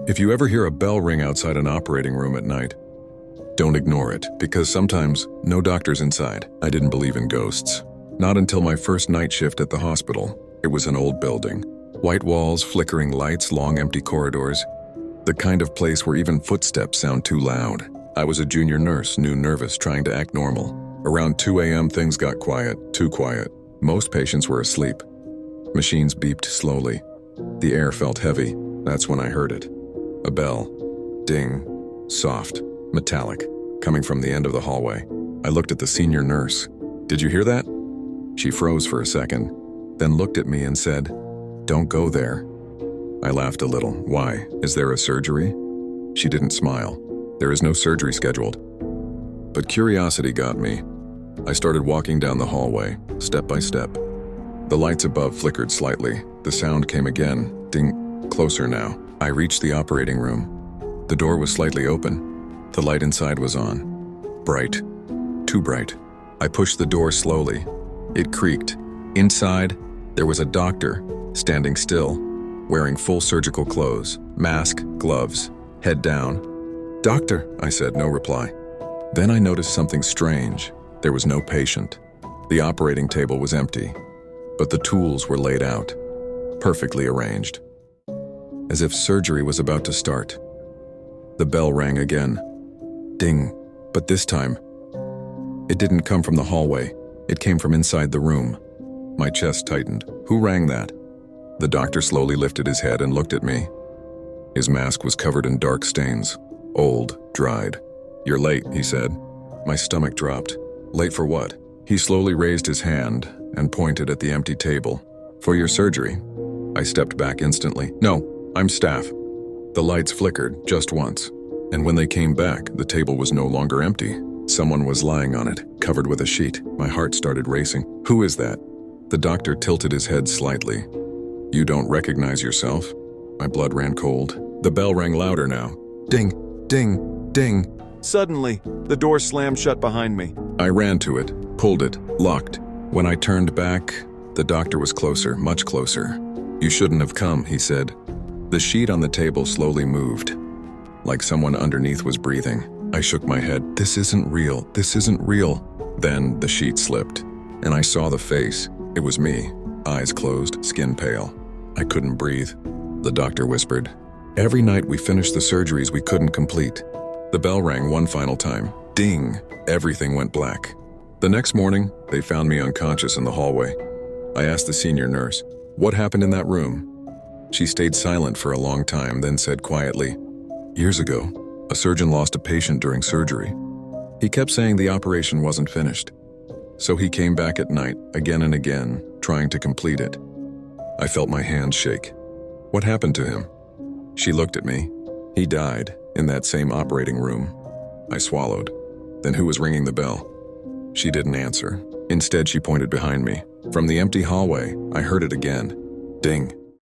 If you ever hear a bell ring outside an operating room at night, don't ignore it, because sometimes no doctor's inside. I didn't believe in ghosts. Not until my first night shift at the hospital. It was an old building. White walls, flickering lights, long empty corridors. The kind of place where even footsteps sound too loud. I was a junior nurse, new, nervous, trying to act normal. Around 2 a.m. things got quiet, too quiet. Most patients were asleep. Machines beeped slowly. The air felt heavy. That's when I heard it. A bell. Ding. Soft. Metallic. Coming from the end of the hallway. I looked at the senior nurse. "Did you hear that?" She froze for a second, then looked at me and said, "Don't go there." I laughed a little. "Why? Is there a surgery?" She didn't smile. "There is no surgery scheduled." But curiosity got me. I started walking down the hallway, step by step. The lights above flickered slightly. The sound came again. Ding. Closer now. I reached the operating room. The door was slightly open. The light inside was on. Bright. Too bright. I pushed the door slowly. It creaked. Inside, there was a doctor, standing still, wearing full surgical clothes, mask, gloves, head down. "Doctor," I said, no reply. Then I noticed something strange. There was no patient. The operating table was empty, but the tools were laid out, perfectly arranged, as if surgery was about to start. The bell rang again. Ding. But this time, it didn't come from the hallway. It came from inside the room. My chest tightened. Who rang that? The doctor slowly lifted his head and looked at me. His mask was covered in dark stains, old, dried. "You're late," he said. My stomach dropped. Late for what? He slowly raised his hand and pointed at the empty table. "For your surgery." I stepped back instantly. "No, I'm staff." The lights flickered just once, and when they came back, the table was no longer empty. Someone was lying on it, covered with a sheet. My heart started racing. "Who is that?" The doctor tilted his head slightly. "You don't recognize yourself?" My blood ran cold. The bell rang louder now. Ding, ding, ding. Suddenly, the door slammed shut behind me. I ran to it, pulled it, locked. When I turned back, the doctor was closer, much closer. "You shouldn't have come," he said. The sheet on the table slowly moved, like someone underneath was breathing. I shook my head. "This isn't real. This isn't real." Then the sheet slipped, and I saw the face. It was me, eyes closed, skin pale. I couldn't breathe. The doctor whispered. Every night we finished the surgeries we couldn't complete. The bell rang one final time. Ding! Everything went black. The next morning, they found me unconscious in the hallway. I asked the senior nurse, "What happened in that room?" She stayed silent for a long time, then said quietly, "Years ago, a surgeon lost a patient during surgery. He kept saying the operation wasn't finished. So he came back at night, again and again, trying to complete it." I felt my hands shake. "What happened to him?" She looked at me. "He died in that same operating room." I swallowed. "Then who was ringing the bell?" She didn't answer. Instead, she pointed behind me. From the empty hallway, I heard it again. Ding.